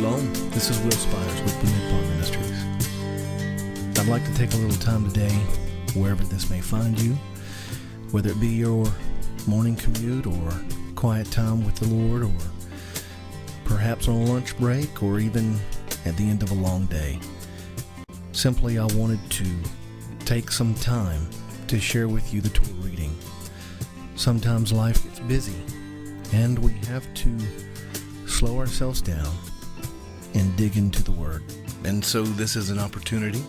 Shalom, this is Will Spires with the Ministries. I'd like to take a little time today, wherever this may find you, whether it be your morning commute or quiet time with the Lord, or perhaps on a lunch break, or even at the end of a long day. Simply, I wanted to take some time to share with you the Torah reading. Sometimes life gets busy, and we have to slow ourselves down and dig into the Word. And so this is an opportunity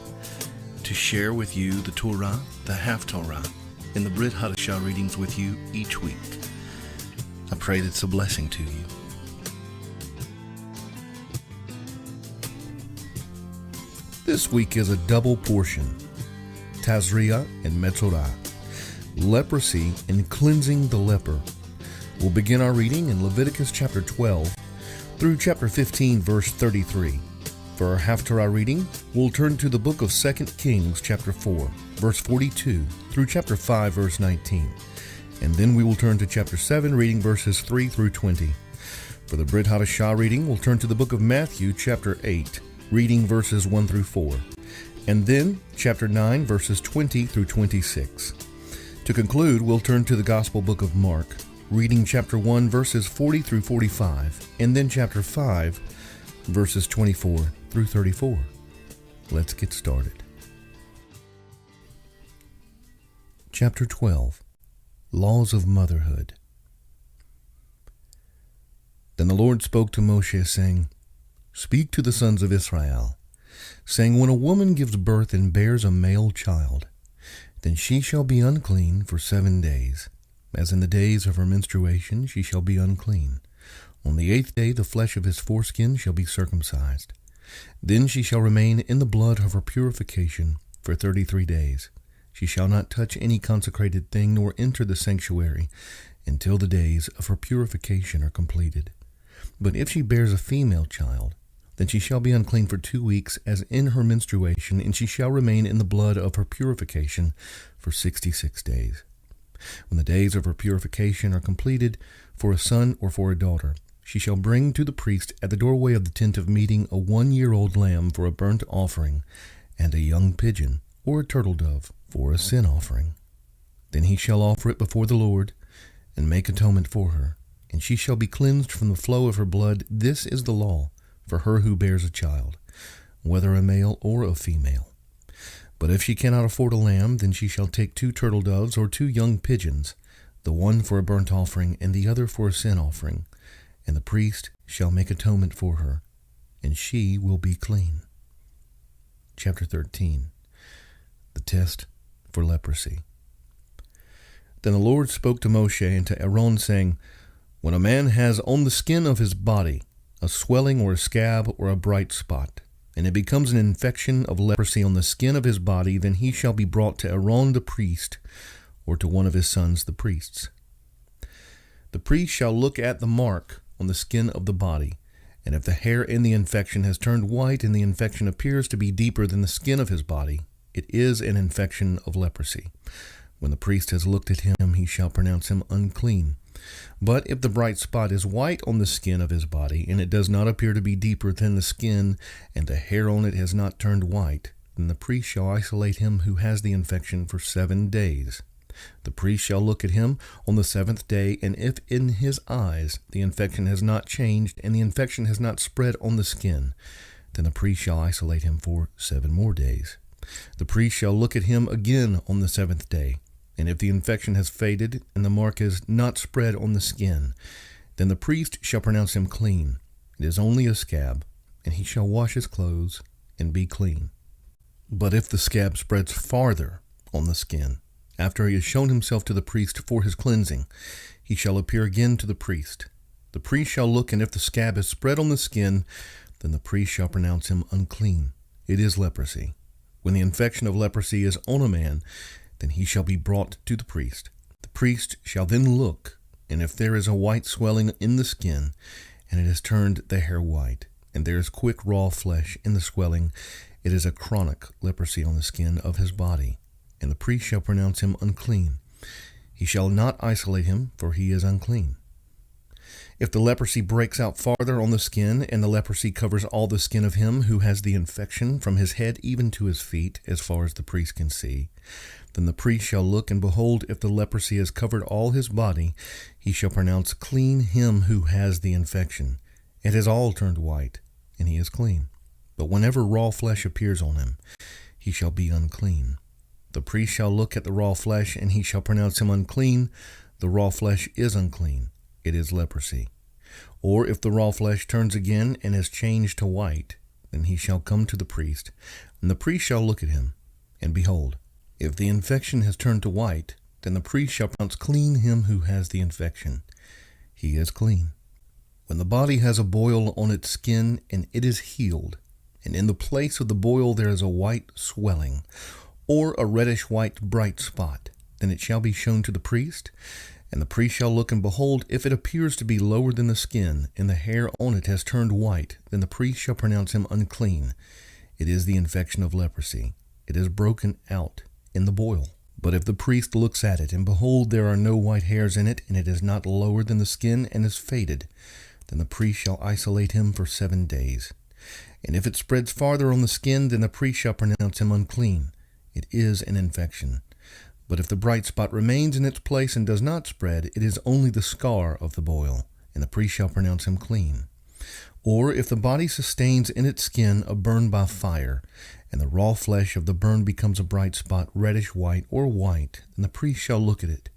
to share with you the Torah, the Haftorah, and the Brit Hadashah readings with you each week. I pray that it's a blessing to you. This week is a double portion, TAZRIA and METZORA, leprosy and cleansing the leper. We'll begin our reading in Leviticus chapter 12 through chapter 15, verse 33. For our Haftarah reading, we'll turn to the book of 2 Kings chapter 4, verse 42 through chapter 5, verse 19. And then we will turn to chapter 7, reading verses 3 through 20. For the Brit Hadashah reading, we'll turn to the book of Matthew chapter 8, reading verses 1 through 4. And then chapter 9, verses 20 through 26. To conclude, we'll turn to the Gospel book of Mark, reading chapter 1, verses 40 through 45, and then chapter 5, verses 24 through 34. Let's get started. Chapter 12, Laws of Motherhood. Then the Lord spoke to Moshe, saying, Speak to the sons of Israel, saying, When a woman gives birth and bears a male child, then she shall be unclean for 7 days. As in the days of her menstruation she shall be unclean. On the 8th day the flesh of his foreskin shall be circumcised. Then she shall remain in the blood of her purification for 33 days. She shall not touch any consecrated thing, nor enter the sanctuary, until the days of her purification are completed. But if she bears a female child, then she shall be unclean for 2 weeks as in her menstruation, and she shall remain in the blood of her purification for 66 days. When the days of her purification are completed, for a son or for a daughter, she shall bring to the priest at the doorway of the tent of meeting a 1-year-old lamb for a burnt offering, and a young pigeon or a turtle dove for a sin offering. Then he shall offer it before the Lord, and make atonement for her, and she shall be cleansed from the flow of her blood. This is the law for her who bears a child, whether a male or a female. But if she cannot afford a lamb, then she shall take 2 turtle doves or 2 young pigeons, the one for a burnt offering and the other for a sin offering, and the priest shall make atonement for her, and she will be clean. Chapter 13, the test for leprosy. Then the Lord spoke to Moshe and to Aaron, saying, When a man has on the skin of his body a swelling or a scab or a bright spot, and it becomes an infection of leprosy on the skin of his body, then he shall be brought to Aaron the priest, or to one of his sons the priests. The priest shall look at the mark on the skin of the body, and if the hair in the infection has turned white and the infection appears to be deeper than the skin of his body, it is an infection of leprosy. When the priest has looked at him, he shall pronounce him unclean. But if the bright spot is white on the skin of his body, and it does not appear to be deeper than the skin, and the hair on it has not turned white, then the priest shall isolate him who has the infection for 7 days. The priest shall look at him on the 7th day, and if in his eyes the infection has not changed, and the infection has not spread on the skin, then the priest shall isolate him for 7 more days. The priest shall look at him again on the 7th day, and if the infection has faded and the mark is not spread on the skin, then the priest shall pronounce him clean. It is only a scab, and he shall wash his clothes and be clean. But if the scab spreads farther on the skin, after he has shown himself to the priest for his cleansing, he shall appear again to the priest. The priest shall look, and if the scab is spread on the skin, then the priest shall pronounce him unclean. It is leprosy. When the infection of leprosy is on a man, then he shall be brought to the priest. The priest shall then look, and if there is a white swelling in the skin, and it has turned the hair white, and there is quick raw flesh in the swelling, it is a chronic leprosy on the skin of his body, and the priest shall pronounce him unclean. He shall not isolate him, for he is unclean. If the leprosy breaks out farther on the skin, and the leprosy covers all the skin of him who has the infection, from his head even to his feet, as far as the priest can see, then the priest shall look, and behold, if the leprosy has covered all his body, he shall pronounce clean him who has the infection. It has all turned white, and he is clean. But whenever raw flesh appears on him, he shall be unclean. The priest shall look at the raw flesh, and he shall pronounce him unclean. The raw flesh is unclean. It is leprosy. Or if the raw flesh turns again and is changed to white, then he shall come to the priest, and the priest shall look at him. And behold, if the infection has turned to white, then the priest shall pronounce clean him who has the infection. He is clean. When the body has a boil on its skin, and it is healed, and in the place of the boil there is a white swelling, or a reddish-white bright spot, then it shall be shown to the priest, and the priest shall look, and behold, if it appears to be lower than the skin, and the hair on it has turned white, then the priest shall pronounce him unclean. It is the infection of leprosy. It is broken out in the boil. But if the priest looks at it, and behold, there are no white hairs in it, and it is not lower than the skin, and is faded, then the priest shall isolate him for 7 days. And if it spreads farther on the skin, then the priest shall pronounce him unclean. It is an infection. But if the bright spot remains in its place and does not spread, it is only the scar of the boil, and the priest shall pronounce him clean. Or if the body sustains in its skin a burn by fire, and the raw flesh of the burn becomes a bright spot, reddish white or white, then the priest shall look at it.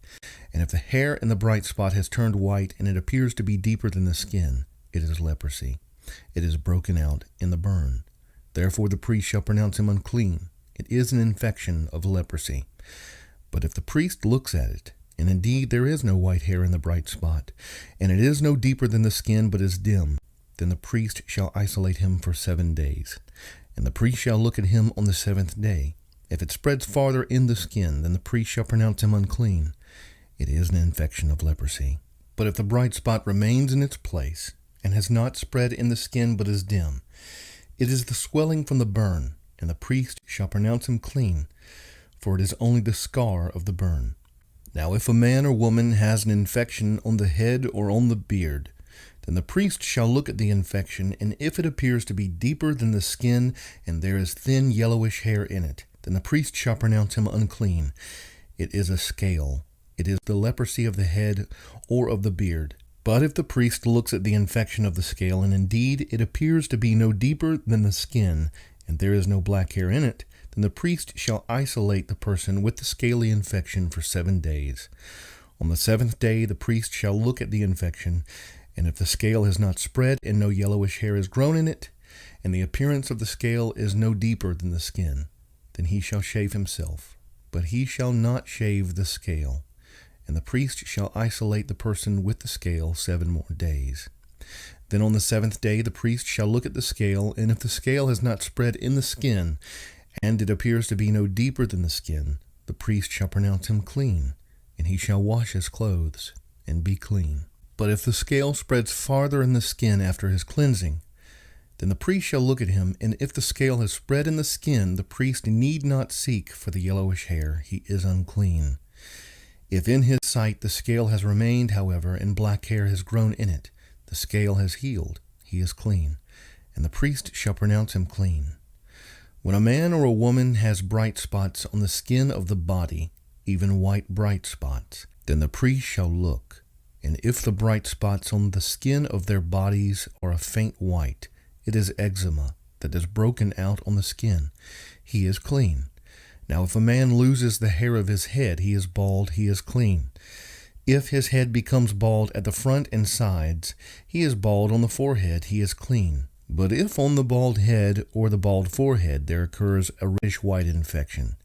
And if the hair in the bright spot has turned white, and it appears to be deeper than the skin, it is leprosy. It is broken out in the burn. Therefore the priest shall pronounce him unclean. It is an infection of leprosy. But if the priest looks at it, and indeed there is no white hair in the bright spot, and it is no deeper than the skin, but is dim, then the priest shall isolate him for 7 days. And the priest shall look at him on the 7th day. If it spreads farther in the skin, then the priest shall pronounce him unclean. It is an infection of leprosy. But if the bright spot remains in its place, and has not spread in the skin, but is dim, it is the swelling from the burn, and the priest shall pronounce him clean, for it is only the scar of the burn. Now if a man or woman has an infection on the head or on the beard, then the priest shall look at the infection, and if it appears to be deeper than the skin, and there is thin yellowish hair in it, then the priest shall pronounce him unclean. It is a scale. It is the leprosy of the head or of the beard. But if the priest looks at the infection of the scale, and indeed it appears to be no deeper than the skin, and there is no black hair in it, then the priest shall isolate the person with the scaly infection for 7 days. On the 7th day the priest shall look at the infection, and if the scale has not spread, and no yellowish hair is grown in it, and the appearance of the scale is no deeper than the skin, then he shall shave himself, but he shall not shave the scale. And the priest shall isolate the person with the scale 7 more days. Then on the 7th day the priest shall look at the scale, and if the scale has not spread in the skin, and it appears to be no deeper than the skin, the priest shall pronounce him clean, and he shall wash his clothes, and be clean. But if the scale spreads farther in the skin after his cleansing, then the priest shall look at him, and if the scale has spread in the skin, the priest need not seek for the yellowish hair. He is unclean. If in his sight the scale has remained, however, and black hair has grown in it, the scale has healed. He is clean, and the priest shall pronounce him clean. When a man or a woman has bright spots on the skin of the body, even white bright spots, then the priest shall look, and if the bright spots on the skin of their bodies are a faint white, it is eczema that is broken out on the skin. He is clean. Now if a man loses the hair of his head, he is bald, he is clean. If his head becomes bald at the front and sides, he is bald on the forehead, he is clean. But if on the bald head or the bald forehead there occurs a reddish white infection,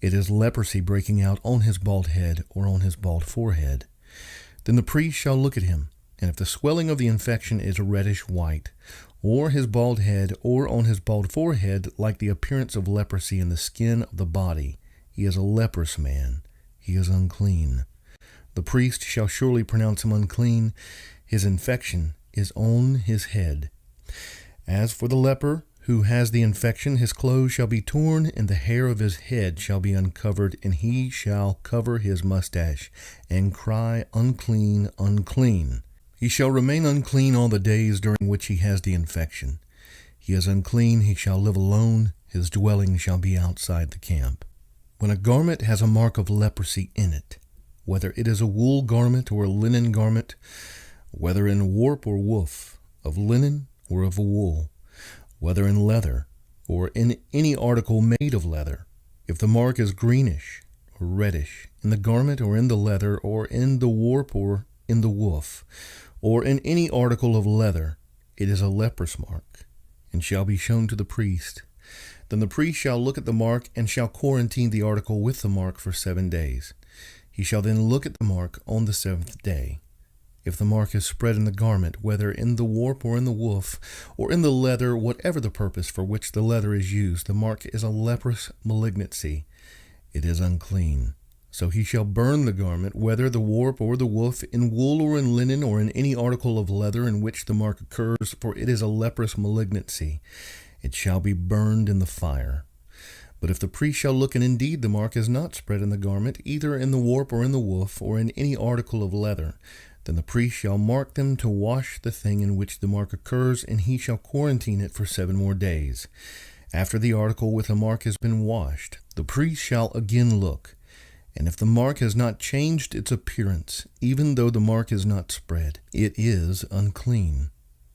it is leprosy breaking out on his bald head or on his bald forehead. Then the priest shall look at him, and if the swelling of the infection is reddish white, or his bald head or on his bald forehead like the appearance of leprosy in the skin of the body, he is a leprous man, he is unclean. The priest shall surely pronounce him unclean. His infection is on his head. As for the leper who has the infection, his clothes shall be torn, and the hair of his head shall be uncovered, and he shall cover his mustache, and cry, unclean, unclean. He shall remain unclean all the days during which he has the infection. He is unclean, he shall live alone, his dwelling shall be outside the camp. When a garment has a mark of leprosy in it, whether it is a wool garment or a linen garment, whether in warp or woof, of linen or of wool, whether in leather or in any article made of leather, if the mark is greenish or reddish, in the garment or in the leather or in the warp or in the woof, or in any article of leather, it is a leprous mark, and shall be shown to the priest. Then the priest shall look at the mark, and shall quarantine the article with the mark for 7 days. He shall then look at the mark on the 7th day. If the mark is spread in the garment, whether in the warp or in the woof, or in the leather, whatever the purpose for which the leather is used, the mark is a leprous malignancy. It is unclean. So he shall burn the garment, whether the warp or the woof, in wool or in linen, or in any article of leather in which the mark occurs, for it is a leprous malignancy. It shall be burned in the fire. But if the priest shall look, and indeed the mark is not spread in the garment, either in the warp or in the woof, or in any article of leather, then the priest shall mark them to wash the thing in which the mark occurs, and he shall quarantine it for 7 more days. After the article with the mark has been washed, the priest shall again look. And if the mark has not changed its appearance, even though the mark is not spread, it is unclean.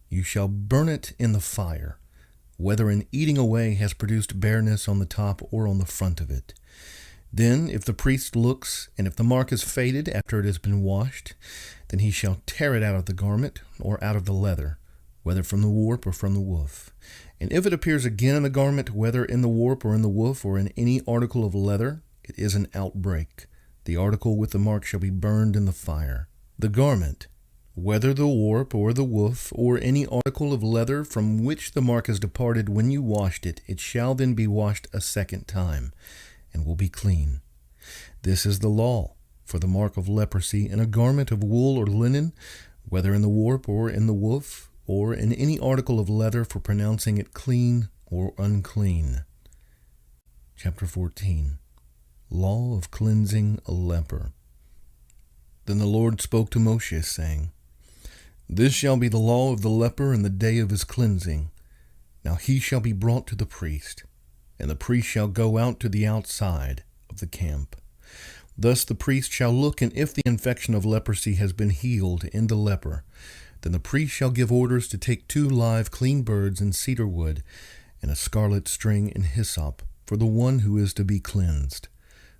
You shall burn it in the fire, whether in eating away has produced bareness on the top or on the front of it. Then, if the priest looks, and if the mark is faded after it has been washed, then he shall tear it out of the garment or out of the leather, whether from the warp or from the woof. And if it appears again in the garment, whether in the warp or in the woof, or in any article of leather, it is an outbreak. The article with the mark shall be burned in the fire. The garment, whether the warp or the woof, or any article of leather from which the mark has departed when you washed it, it shall then be washed a 2nd time, and will be clean. This is the law for the mark of leprosy in a garment of wool or linen, whether in the warp or in the woof, or in any article of leather, for pronouncing it clean or unclean. Chapter 14. Law of cleansing a leper. Then the Lord spoke to Moshe, saying, This shall be the law of the leper in the day of his cleansing. Now he shall be brought to the priest, and the priest shall go out to the outside of the camp. Thus the priest shall look, and if the infection of leprosy has been healed in the leper, then the priest shall give orders to take 2 live clean birds and cedar wood, and a scarlet string and hyssop, for the one who is to be cleansed.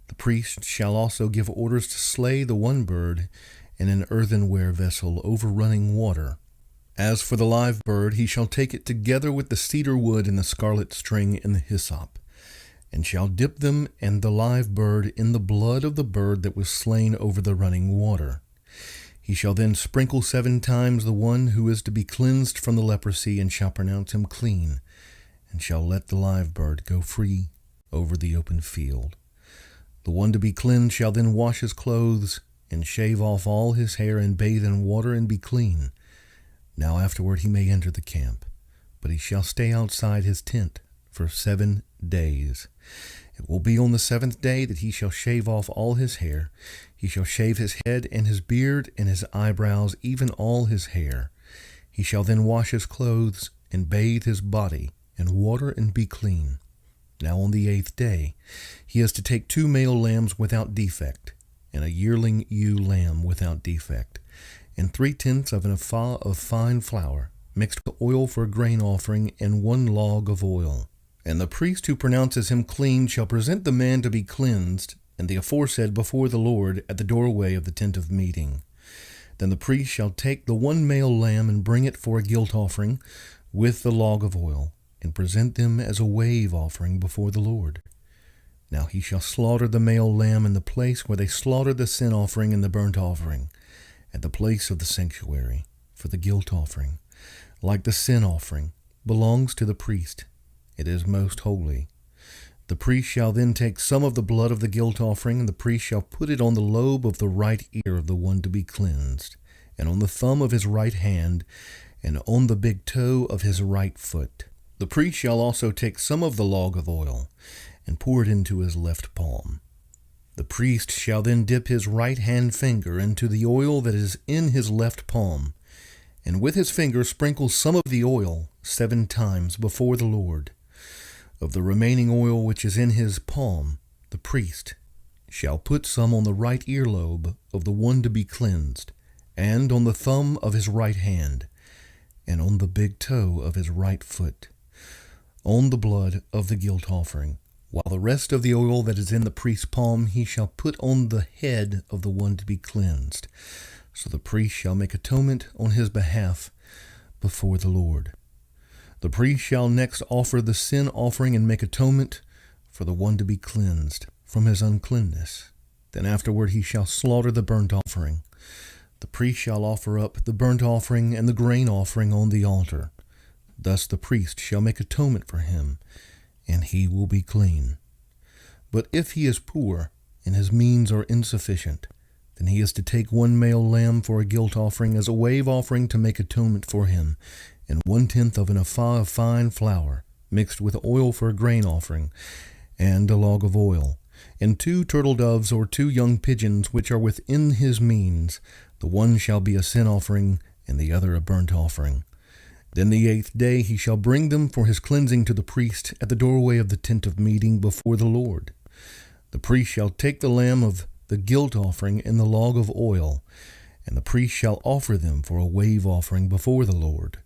The priest shall also give orders to slay the one bird in an earthenware vessel over running water. As for the live bird, he shall take it together with the cedar wood and the scarlet string and the hyssop, and shall dip them and the live bird in the blood of the bird that was slain over the running water. He shall then sprinkle 7 times the one who is to be cleansed from the leprosy, and shall pronounce him clean, and shall let the live bird go free over the open field. The one to be cleansed shall then wash his clothes, and shave off all his hair, and bathe in water, and be clean. Now afterward he may enter the camp, but he shall stay outside his tent for 7 days. It will be on the 7th day that he shall shave off all his hair. He shall shave his head and his beard and his eyebrows, even all his hair. He shall then wash his clothes, and bathe his body in water, and be clean. Now on the 8th day he is to take 2 male lambs without defect, and a yearling ewe lamb without defect, and 3/10 of an ephah of fine flour, mixed with oil for a grain offering, and 1 log of oil. And the priest who pronounces him clean shall present the man to be cleansed, and the aforesaid before the Lord at the doorway of the tent of meeting. Then the priest shall take the 1 male lamb, and bring it for a guilt offering, with the log of oil, and present them as a wave offering before the Lord. Now he shall slaughter the male lamb in the place where they slaughter the sin offering and the burnt offering, at the place of the sanctuary, for the guilt offering, like the sin offering, belongs to the priest. It is most holy. The priest shall then take some of the blood of the guilt offering, and the priest shall put it on the lobe of the right ear of the one to be cleansed, and on the thumb of his right hand, and on the big toe of his right foot. The priest shall also take some of the log of oil, and pour it into his left palm. The priest shall then dip his right hand finger into the oil that is in his left palm, and with his finger sprinkle some of the oil 7 times before the Lord. Of the remaining oil which is in his palm, the priest shall put some on the right earlobe of the one to be cleansed, and on the thumb of his right hand, and on the big toe of his right foot, on the blood of the guilt offering, while the rest of the oil that is in the priest's palm he shall put on the head of the one to be cleansed. So the priest shall make atonement on his behalf before the Lord. The priest shall next offer the sin offering and make atonement for the one to be cleansed from his uncleanness. Then afterward he shall slaughter the burnt offering. The priest shall offer up the burnt offering and the grain offering on the altar. Thus the priest shall make atonement for him, and he will be clean. But if he is poor, and his means are insufficient, then he is to take 1 male lamb for a guilt offering as a wave offering to make atonement for him, and 1/10 of an ephah of fine flour, mixed with oil for a grain offering, and a log of oil, and 2 turtle doves or 2 young pigeons which are within his means. The one shall be a sin offering, and the other a burnt offering. Then the 8th day he shall bring them for his cleansing to the priest at the doorway of the tent of meeting before the Lord. The priest shall take the lamb of the guilt offering and the log of oil, and the priest shall offer them for a wave offering before the Lord.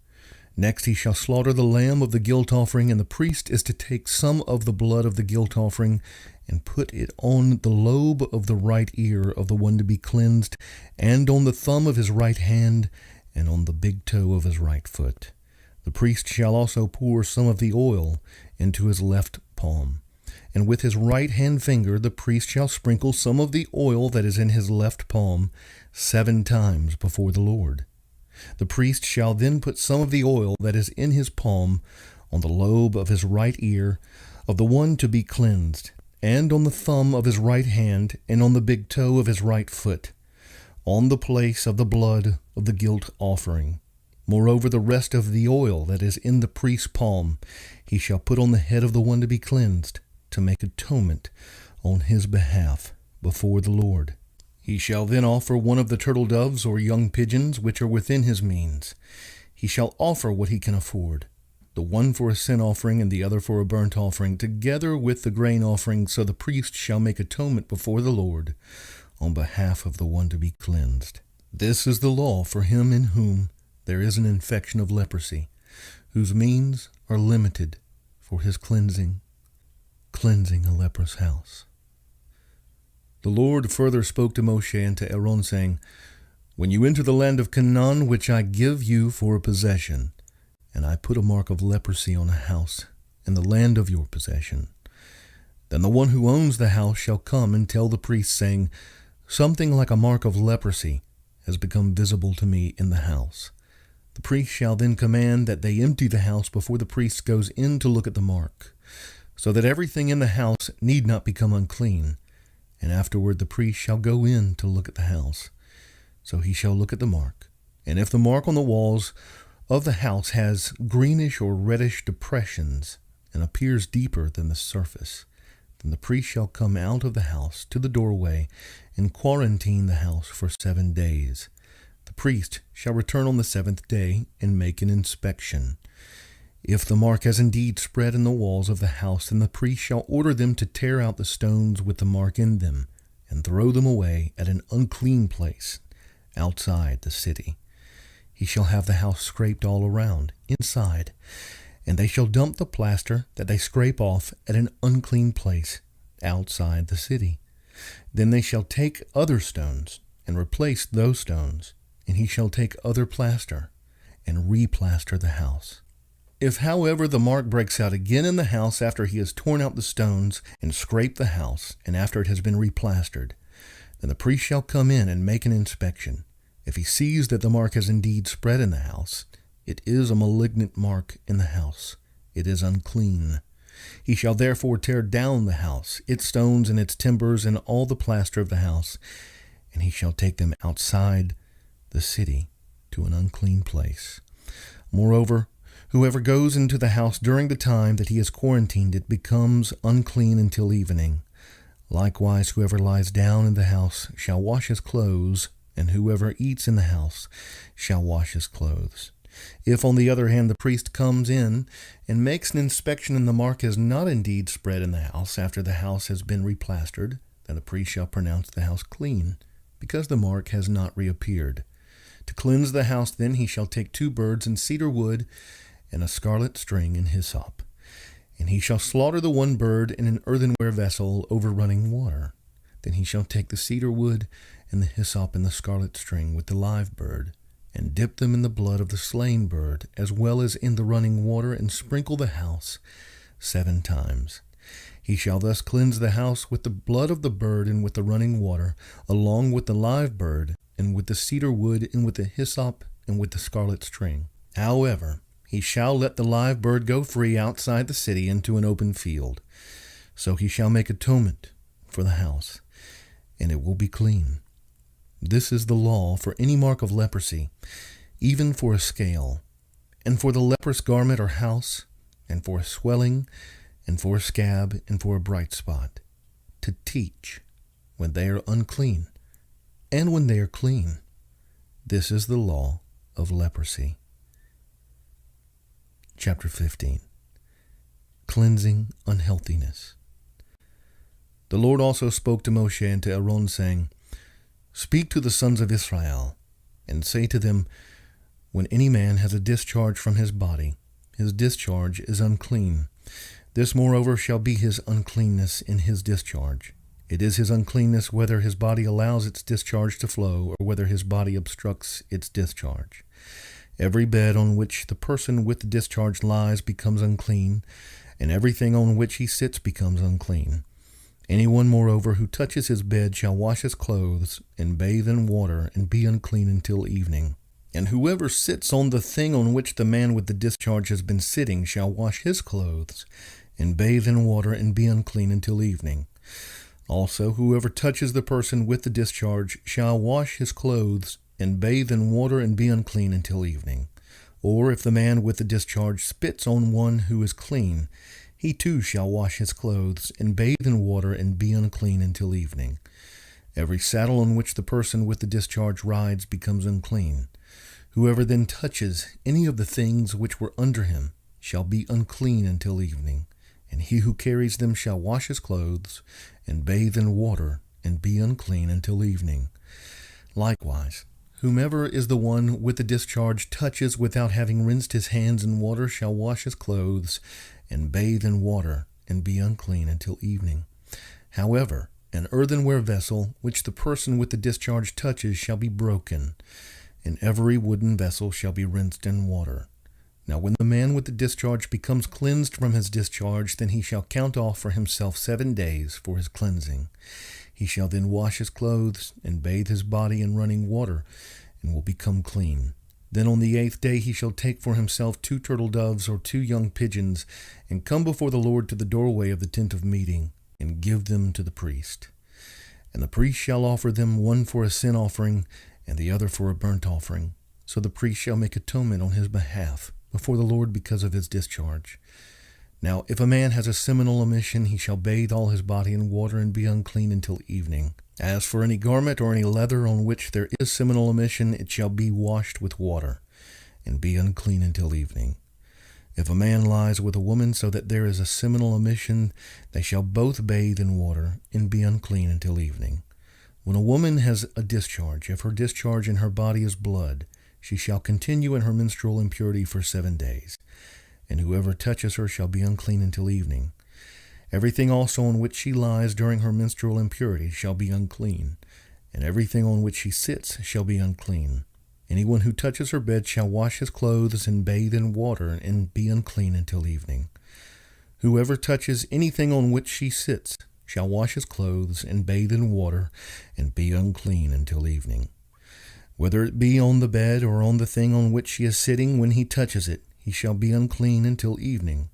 Next he shall slaughter the lamb of the guilt offering, and the priest is to take some of the blood of the guilt offering and put it on the lobe of the right ear of the one to be cleansed, and on the thumb of his right hand, and on the big toe of his right foot. The priest shall also pour some of the oil into his left palm, and with his right hand finger the priest shall sprinkle some of the oil that is in his left palm 7 times before the Lord. The priest shall then put some of the oil that is in his palm on the lobe of his right ear of the one to be cleansed, and on the thumb of his right hand, and on the big toe of his right foot, on the place of the blood of the guilt offering. Moreover, the rest of the oil that is in the priest's palm he shall put on the head of the one to be cleansed, to make atonement on his behalf before the Lord. He shall then offer 1 of the turtle doves or young pigeons which are within his means. He shall offer what he can afford, the one for a sin offering and the other for a burnt offering, together with the grain offering, so the priest shall make atonement before the Lord on behalf of the one to be cleansed. This is the law for him in whom there is an infection of leprosy, whose means are limited for his cleansing a leprous house. The Lord further spoke to Moshe and to Aaron, saying, When you enter the land of Canaan, which I give you for a possession, and I put a mark of leprosy on a house in the land of your possession, then the one who owns the house shall come and tell the priest, saying, Something like a mark of leprosy has become visible to me in the house. The priest shall then command that they empty the house before the priest goes in to look at the mark, so that everything in the house need not become unclean. And afterward the priest shall go in to look at the house. So he shall look at the mark. And if the mark on the walls of the house has greenish or reddish depressions, and appears deeper than the surface, then the priest shall come out of the house to the doorway and quarantine the house for 7 days. The priest shall return on the 7th day and make an inspection. If the mark has indeed spread in the walls of the house, then the priest shall order them to tear out the stones with the mark in them, and throw them away at an unclean place outside the city. He shall have the house scraped all around, inside, and they shall dump the plaster that they scrape off at an unclean place outside the city. Then they shall take other stones and replace those stones, and he shall take other plaster and replaster the house. If, however, the mark breaks out again in the house after he has torn out the stones and scraped the house, and after it has been replastered, then the priest shall come in and make an inspection. If he sees that the mark has indeed spread in the house, it is a malignant mark in the house. It is unclean. He shall therefore tear down the house, its stones and its timbers, and all the plaster of the house, and he shall take them outside the city to an unclean place. Moreover, whoever goes into the house during the time that he is quarantined, it becomes unclean until evening. Likewise, whoever lies down in the house shall wash his clothes and whoever eats in the house shall wash his clothes. If, on the other hand, the priest comes in and makes an inspection, and the mark is not indeed spread in the house after the house has been replastered, then the priest shall pronounce the house clean, because the mark has not reappeared. To cleanse the house, then, he shall take 2 birds and cedar wood and a scarlet string and hyssop. And he shall slaughter the one bird in an earthenware vessel over running water. Then he shall take the cedar wood and the hyssop and the scarlet string with the live bird, and dip them in the blood of the slain bird, as well as in the running water, and sprinkle the house 7 times. He shall thus cleanse the house with the blood of the bird and with the running water, along with the live bird, and with the cedar wood, and with the hyssop, and with the scarlet string. However, he shall let the live bird go free outside the city into an open field. So he shall make atonement for the house, and it will be clean. This is the law for any mark of leprosy, even for a scale, and for the leprous garment or house, and for a swelling, and for a scab, and for a bright spot, to teach when they are unclean, and when they are clean. This is the law of leprosy. Chapter 15. Cleansing unhealthiness. The Lord also spoke to Moshe and to Aaron, saying, Speak to the sons of Israel, and say to them, When any man has a discharge from his body, his discharge is unclean. This moreover shall be his uncleanness in his discharge. It is his uncleanness whether his body allows its discharge to flow, or whether his body obstructs its discharge. Every bed on which the person with the discharge lies becomes unclean, and everything on which he sits becomes unclean. Anyone, moreover, who touches his bed shall wash his clothes, and bathe in water, and be unclean until evening. And whoever sits on the thing on which the man with the discharge has been sitting shall wash his clothes, and bathe in water, and be unclean until evening. Also, whoever touches the person with the discharge shall wash his clothes, and bathe in water, and be unclean until evening. Or if the man with the discharge spits on one who is clean, he too shall wash his clothes, and bathe in water, and be unclean until evening. Every saddle on which the person with the discharge rides becomes unclean. Whoever then touches any of the things which were under him shall be unclean until evening, and he who carries them shall wash his clothes, and bathe in water, and be unclean until evening. Likewise, whomever is the one with the discharge touches without having rinsed his hands in water shall wash his clothes, and bathe in water, and be unclean until evening. However, an earthenware vessel which the person with the discharge touches shall be broken, and every wooden vessel shall be rinsed in water. Now when the man with the discharge becomes cleansed from his discharge, then he shall count off for himself 7 days for his cleansing. He shall then wash his clothes, and bathe his body in running water, and will become clean. Then on the 8th day he shall take for himself 2 turtle doves or 2 young pigeons, and come before the Lord to the doorway of the tent of meeting, and give them to the priest. And the priest shall offer them, one for a sin offering, and the other for a burnt offering. So the priest shall make atonement on his behalf before the Lord because of his discharge. Now if a man has a seminal emission, he shall bathe all his body in water, and be unclean until evening. As for any garment or any leather on which there is seminal emission, it shall be washed with water, and be unclean until evening. If a man lies with a woman so that there is a seminal emission, they shall both bathe in water, and be unclean until evening. When a woman has a discharge, if her discharge in her body is blood, she shall continue in her menstrual impurity for 7 days, and whoever touches her shall be unclean until evening. Everything also on which she lies during her menstrual impurity shall be unclean, and everything on which she sits shall be unclean. Anyone who touches her bed shall wash his clothes, and bathe in water, and be unclean until evening. Whoever touches anything on which she sits shall wash his clothes, and bathe in water, and be unclean until evening. Whether it be on the bed or on the thing on which she is sitting, when he touches it, he shall be unclean until evening.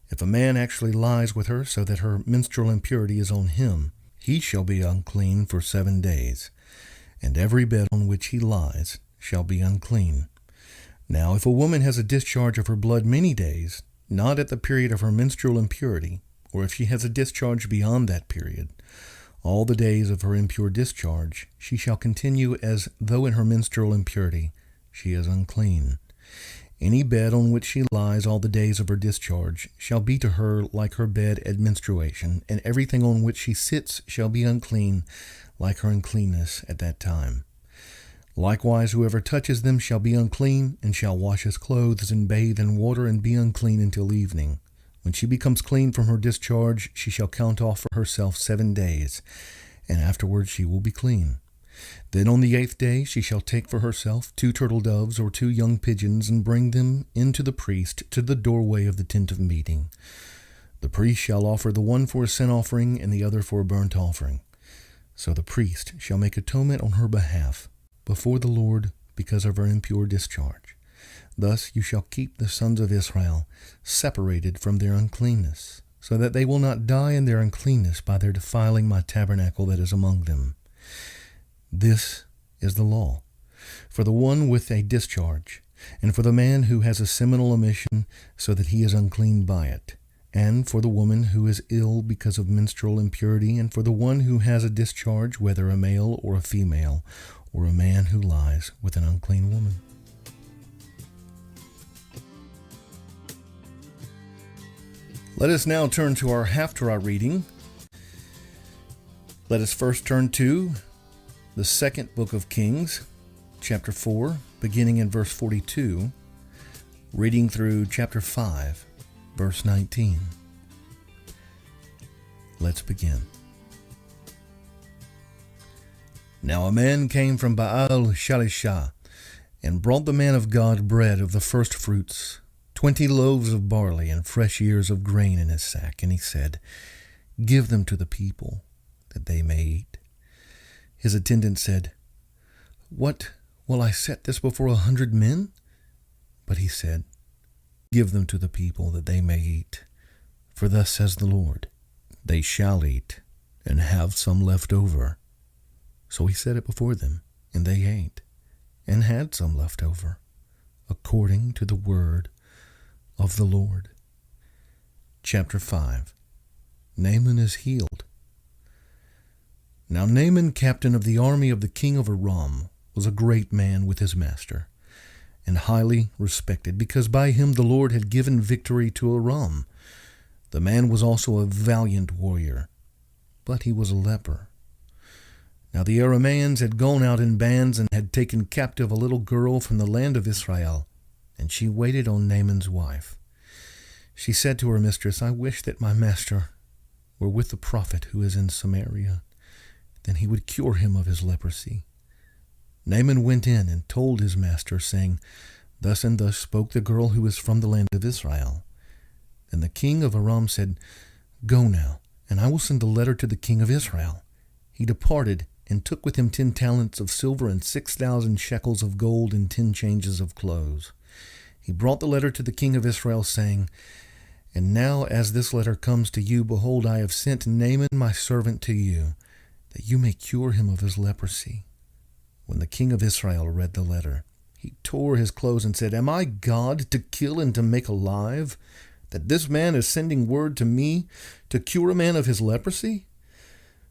If a man actually lies with her so that her menstrual impurity is on him, he shall be unclean for 7 days, and every bed on which he lies shall be unclean. Now if a woman has a discharge of her blood many days, not at the period of her menstrual impurity, or if she has a discharge beyond that period, All the days of her impure discharge she shall continue as though in her menstrual impurity she is unclean. Any bed on which she lies all the days of her discharge shall be to her like her bed at menstruation, and everything on which she sits shall be unclean, like her uncleanness at that time. Likewise, whoever touches them shall be unclean, and shall wash his clothes and bathe in water and be unclean until evening. When she becomes clean from her discharge, she shall count off for herself 7 days, and afterwards she will be clean. Then on the 8th day she shall take for herself 2 turtle doves or 2 young pigeons, and bring them into the priest to the doorway of the tent of meeting. The priest shall offer the one for a sin offering and the other for a burnt offering. So the priest shall make atonement on her behalf before the Lord because of her impure discharge. Thus you shall keep the sons of Israel separated from their uncleanness, so that they will not die in their uncleanness by their defiling my tabernacle that is among them. This is the law for the one with a discharge, and for the man who has a seminal emission, so that he is unclean by it, and for the woman who is ill because of menstrual impurity, and for the one who has a discharge, whether a male or a female, or a man who lies with an unclean woman. Let us now turn to our Haftarah reading. Let us first turn to the second book of Kings, chapter 4, beginning in verse 42, reading through chapter 5, verse 19. Let's begin. Now a man came from Baal Shalishah, and brought the man of God bread of the first fruits, 20 loaves of barley, and fresh ears of grain in his sack. And he said, Give them to the people, that they may eat. His attendant said, What, will I set this before 100 men? But he said, Give them to the people, that they may eat. For thus says the Lord, They shall eat, and have some left over. So he set it before them, and they ate, and had some left over, according to the word of the Lord. Chapter 5. Naaman is healed. Now Naaman, captain of the army of the king of Aram, was a great man with his master, and highly respected, because by him the Lord had given victory to Aram. The man was also a valiant warrior, but he was a leper. Now the Arameans had gone out in bands and had taken captive a little girl from the land of Israel, and she waited on Naaman's wife. She said to her mistress, I wish that my master were with the prophet who is in Samaria. Then he would cure him of his leprosy. Naaman went in and told his master, saying, Thus and thus spoke the girl who is from the land of Israel. Then the king of Aram said, Go now, and I will send a letter to the king of Israel. He departed and took with him 10 talents of silver and 6,000 shekels of gold and 10 changes of clothes. He brought the letter to the king of Israel, saying, And now as this letter comes to you, behold, I have sent Naaman my servant to you, that you may cure him of his leprosy. When the king of Israel read the letter, he tore his clothes and said, Am I God to kill and to make alive, that this man is sending word to me to cure a man of his leprosy?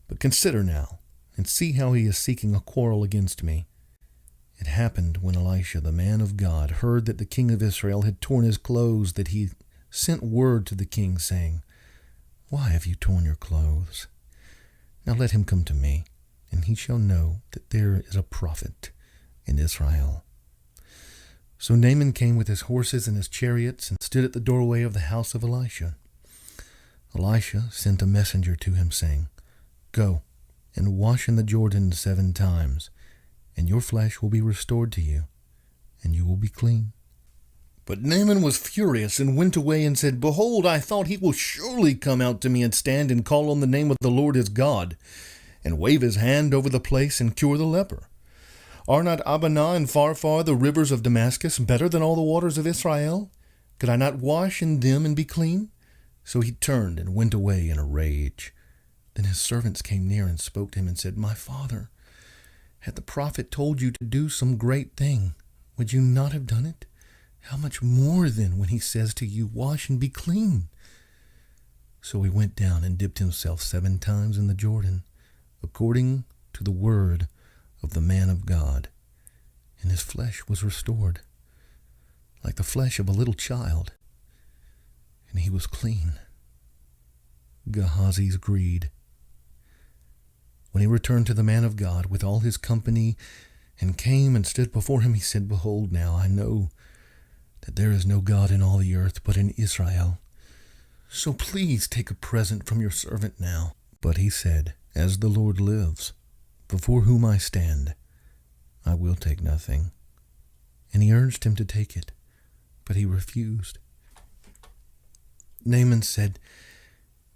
But consider now, and see how he is seeking a quarrel against me. It happened when Elisha, the man of God, heard that the king of Israel had torn his clothes, that he sent word to the king, saying, Why have you torn your clothes? Now let him come to me, and he shall know that there is a prophet in Israel. So Naaman came with his horses and his chariots, and stood at the doorway of the house of Elisha. Elisha sent a messenger to him, saying, Go and wash in the Jordan 7 times, and your flesh will be restored to you, and you will be clean. But Naaman was furious, and went away and said, Behold, I thought he will surely come out to me and stand and call on the name of the Lord his God, and wave his hand over the place and cure the leper. Are not Abana and Pharpar, the rivers of Damascus, better than all the waters of Israel? Could I not wash in them and be clean? So he turned and went away in a rage. Then his servants came near and spoke to him and said, My father, had the prophet told you to do some great thing, would you not have done it? How much more then when he says to you, Wash and be clean? So he went down and dipped himself 7 times in the Jordan, according to the word of the man of God. And his flesh was restored, like the flesh of a little child, and he was clean. Gehazi's greed. When he returned to the man of God with all his company and came and stood before him, he said, Behold, now I know that there is no God in all the earth but in Israel. So please take a present from your servant now. But he said, As the Lord lives, before whom I stand, I will take nothing. And he urged him to take it, but he refused. Naaman said,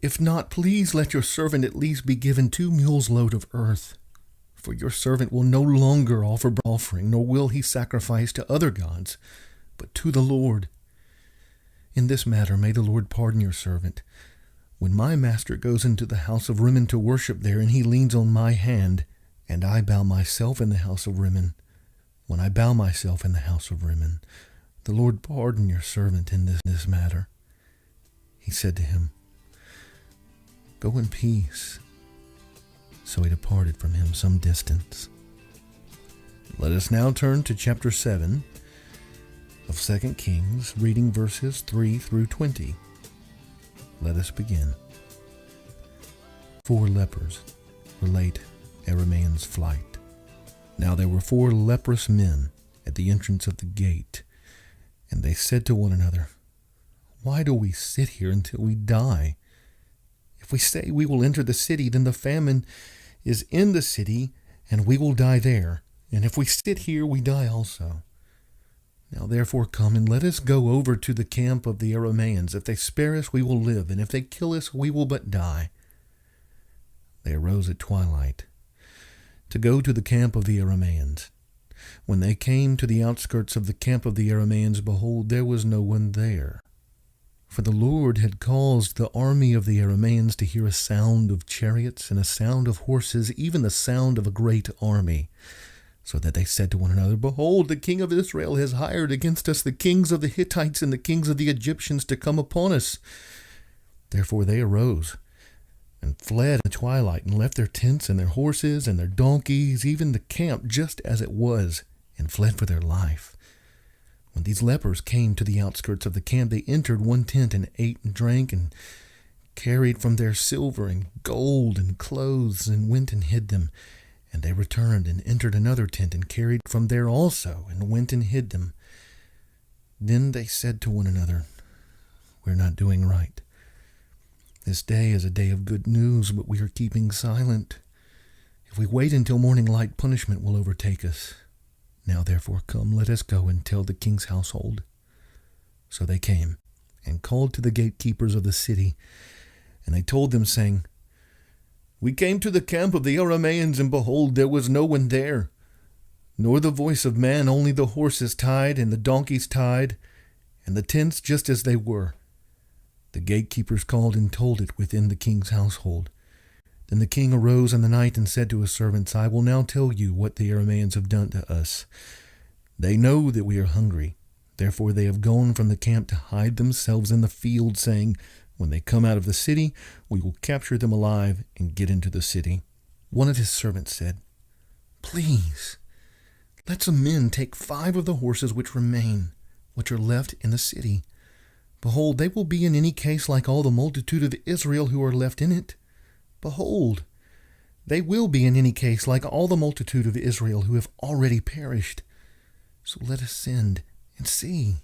If not, please let your servant at least be given 2 mules' load of earth. For your servant will no longer offer offering, nor will he sacrifice to other gods, but to the Lord. In this matter may the Lord pardon your servant. When my master goes into the house of Rimmon to worship there, and he leans on my hand, and I bow myself in the house of Rimmon, when I bow myself in the house of Rimmon, the Lord pardon your servant in this matter. He said to him, Go in peace. So he departed from him some distance. Let us now turn to chapter 7 of 2 Kings, reading verses 3 through 20. Let us begin. 4 lepers relate Aramean's flight. Now there were 4 leprous men at the entrance of the gate, and they said to one another, Why do we sit here until we die? If we say we will enter the city, then the famine is in the city, and we will die there. And if we sit here, we die also. Now therefore come, and let us go over to the camp of the Arameans. If they spare us, we will live, and if they kill us, we will but die. They arose at twilight to go to the camp of the Arameans. When they came to the outskirts of the camp of the Arameans, behold, there was no one there. For the Lord had caused the army of the Arameans to hear a sound of chariots and a sound of horses, even the sound of a great army. So that they said to one another, Behold, the king of Israel has hired against us the kings of the Hittites and the kings of the Egyptians to come upon us. Therefore they arose and fled in the twilight, and left their tents and their horses and their donkeys, even the camp just as it was, and fled for their life. When these lepers came to the outskirts of the camp, they entered one tent and ate and drank and carried from their silver and gold and clothes and went and hid them. And they returned and entered another tent and carried from there also and went and hid them. Then they said to one another, We're not doing right. This day is a day of good news, but we are keeping silent. If we wait until morning light, punishment will overtake us. Now therefore come, let us go and tell the king's household. So they came and called to the gatekeepers of the city, and they told them, saying, We came to the camp of the Arameans, and behold, there was no one there, nor the voice of man, only the horses tied and the donkeys tied, and the tents just as they were. The gatekeepers called and told it within the king's household. Then the king arose in the night and said to his servants, I will now tell you what the Arameans have done to us. They know that we are hungry. Therefore they have gone from the camp to hide themselves in the field, saying, When they come out of the city, we will capture them alive and get into the city. One of his servants said, Please, let some men take 5 of the horses which remain, which are left in the city. Behold, they will be in any case like all the multitude of Israel who are left in it. Behold, they will be in any case like all the multitude of Israel who have already perished. So let us send and see.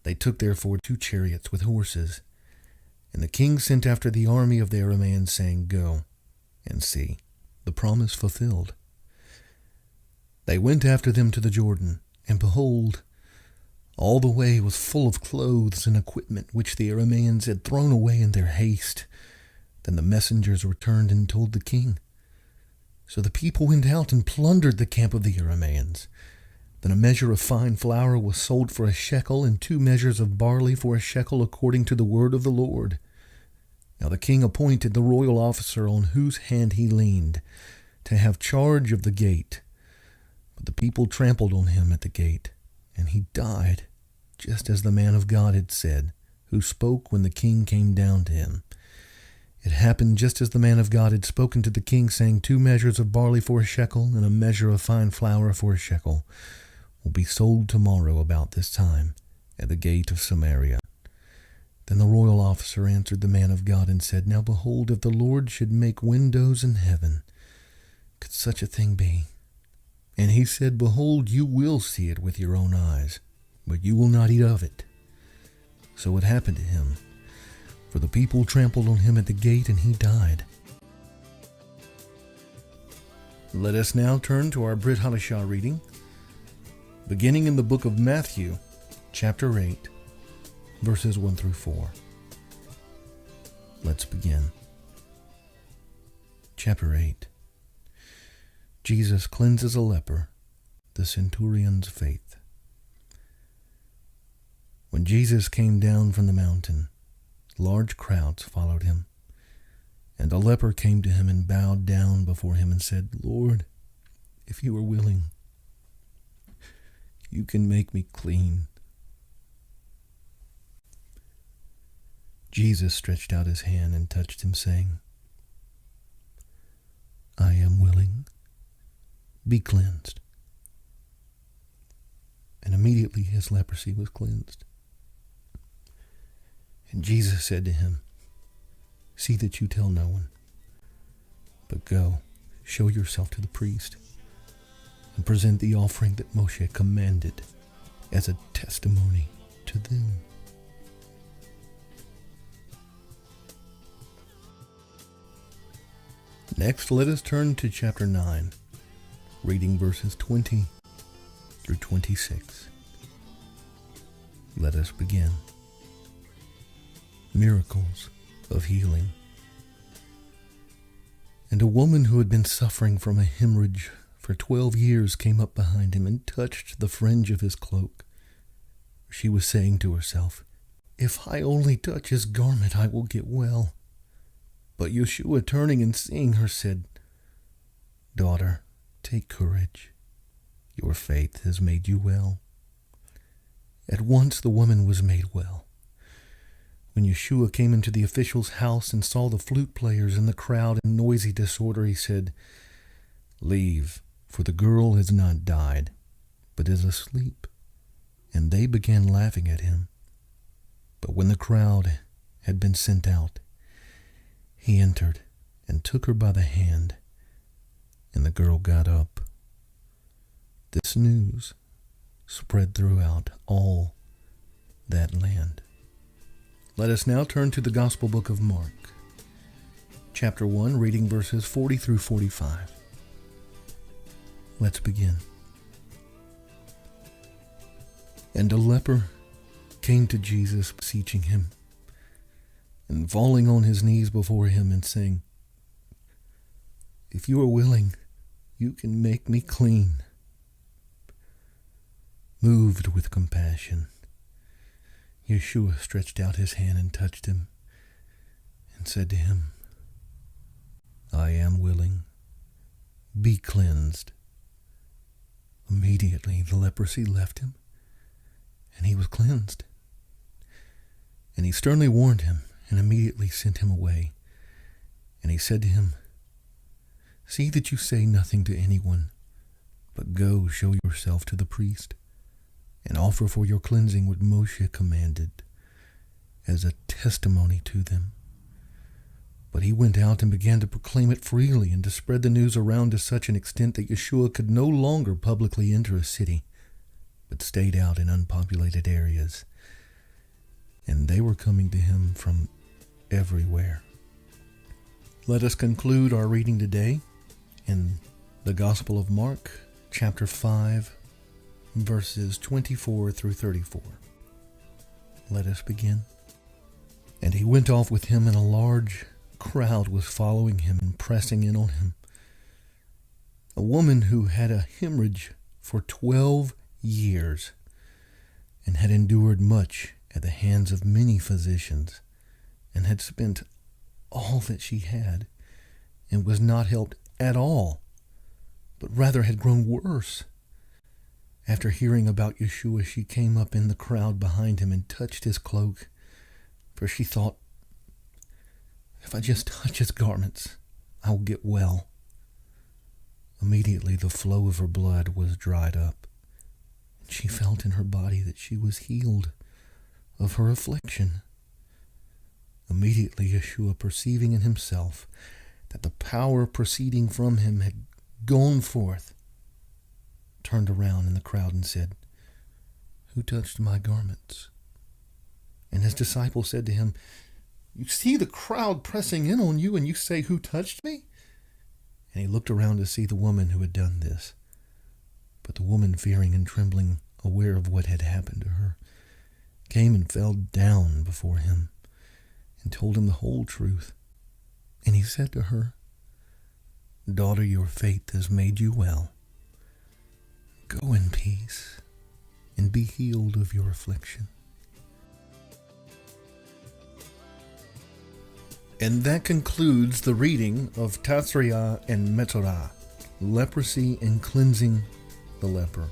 They took therefore 2 chariots with horses. And the king sent after the army of the Arameans, saying, Go and see. The promise fulfilled. They went after them to the Jordan, and behold, all the way was full of clothes and equipment which the Arameans had thrown away in their haste. Then the messengers returned and told the king. So the people went out and plundered the camp of the Arameans. Then a measure of fine flour was sold for a shekel, and 2 measures of barley for a shekel, according to the word of the Lord. Now the king appointed the royal officer on whose hand he leaned to have charge of the gate. But the people trampled on him at the gate, and he died, just as the man of God had said, who spoke when the king came down to him. It happened just as the man of God had spoken to the king, saying, 2 measures of barley for a shekel, and a measure of fine flour for a shekel, will be sold tomorrow about this time at the gate of Samaria. Then the royal officer answered the man of God and said, Now behold, if the Lord should make windows in heaven, could such a thing be? And he said, Behold, you will see it with your own eyes, but you will not eat of it. So it happened to him, for the people trampled on him at the gate, and he died. Let us now turn to our Brit Hadashah reading, beginning in the book of Matthew, chapter 8, verses 1 through 4. Let's begin. Chapter 8. Jesus cleanses a leper, the centurion's faith. When Jesus came down from the mountain, large crowds followed him. And a leper came to him and bowed down before him and said, Lord, if you are willing, you can make me clean. Jesus stretched out his hand and touched him, saying, I am willing. Be cleansed. And immediately his leprosy was cleansed. And Jesus said to him, See that you tell no one, but go, show yourself to the priest, and present the offering that Moshe commanded as a testimony to them. Next, let us turn to chapter 9, reading verses 20 through 26. Let us begin. Miracles of healing. And a woman who had been suffering from a hemorrhage for 12 years came up behind him and touched the fringe of his cloak. She was saying to herself, If I only touch his garment, I will get well. But Yeshua, turning and seeing her, said, Daughter, take courage. Your faith has made you well. At once the woman was made well. When Yeshua came into the official's house and saw the flute players and the crowd in noisy disorder, he said, Leave, for the girl has not died, but is asleep. And they began laughing at him. But when the crowd had been sent out, he entered and took her by the hand, and the girl got up. This news spread throughout all that land. Let us now turn to the Gospel book of Mark, chapter 1, reading verses 40 through 45. Let's begin. And a leper came to Jesus, beseeching him, and falling on his knees before him and saying, If you are willing, you can make me clean. Moved with compassion, Yeshua stretched out his hand and touched him and said to him, I am willing. Be cleansed. Immediately the leprosy left him, and he was cleansed. And he sternly warned him and immediately sent him away. And he said to him, See that you say nothing to anyone, but go show yourself to the priest, and offer for your cleansing what Moshe commanded, as a testimony to them. But he went out and began to proclaim it freely and to spread the news around to such an extent that Yeshua could no longer publicly enter a city, but stayed out in unpopulated areas. And they were coming to him from everywhere. Let us conclude our reading today in the Gospel of Mark, chapter 5, verses 24 through 34. Let us begin. And he went off with him, and a large crowd was following him and pressing in on him. A woman who had a hemorrhage for 12 years and had endured much at the hands of many physicians and had spent all that she had and was not helped at all, but rather had grown worse. After hearing about Yeshua, she came up in the crowd behind him and touched his cloak, for she thought, If I just touch his garments, I will get well. Immediately the flow of her blood was dried up, and she felt in her body that she was healed of her affliction. Immediately Yeshua, perceiving in himself that the power proceeding from him had gone forth, turned around in the crowd and said, "Who touched my garments?" And his disciples said to him, "You see the crowd pressing in on you, and you say, 'Who touched me?'" And he looked around to see the woman who had done this. But the woman, fearing and trembling, aware of what had happened to her, came and fell down before him and told him the whole truth. And he said to her, "Daughter, your faith has made you well. Go in peace and be healed of your affliction." And that concludes the reading of TAZRIA and METZORA, leprosy and cleansing the leper.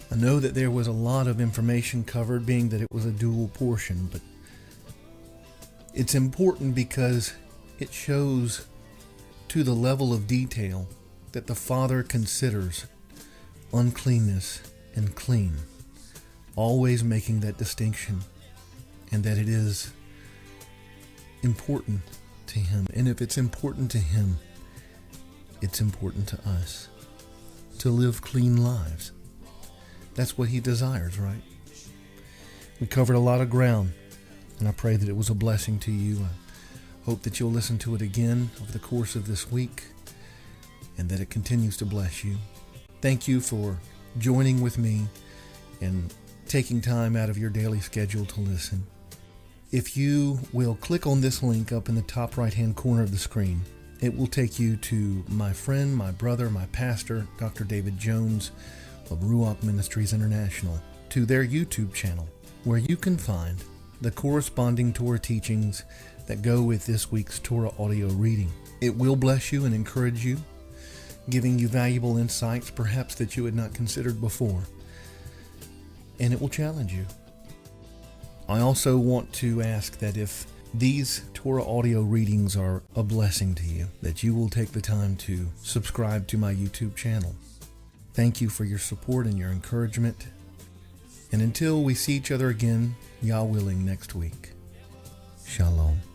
I know that there was a lot of information covered, being that it was a dual portion, but it's important because it shows to the level of detail that the Father considers uncleanness and clean, always making that distinction, and that it is important to him. And if it's important to him, it's important to us to live clean lives. That's what he desires, right? We covered a lot of ground, and I pray that it was a blessing to you. I hope that you'll listen to it again over the course of this week, and that it continues to bless you. Thank you for joining with me and taking time out of your daily schedule to listen. If you will click on this link up in the top right-hand corner of the screen, it will take you to my friend, my brother, my pastor, Dr. David Jones of Ruach Ministries International, to their YouTube channel, where you can find the corresponding Torah teachings that go with this week's Torah audio reading. It will bless you and encourage you, giving you valuable insights perhaps that you had not considered before, and it will challenge you. I also want to ask that if these Torah audio readings are a blessing to you, that you will take the time to subscribe to my YouTube channel. Thank you for your support and your encouragement. And until we see each other again, Yah willing, next week, Shalom.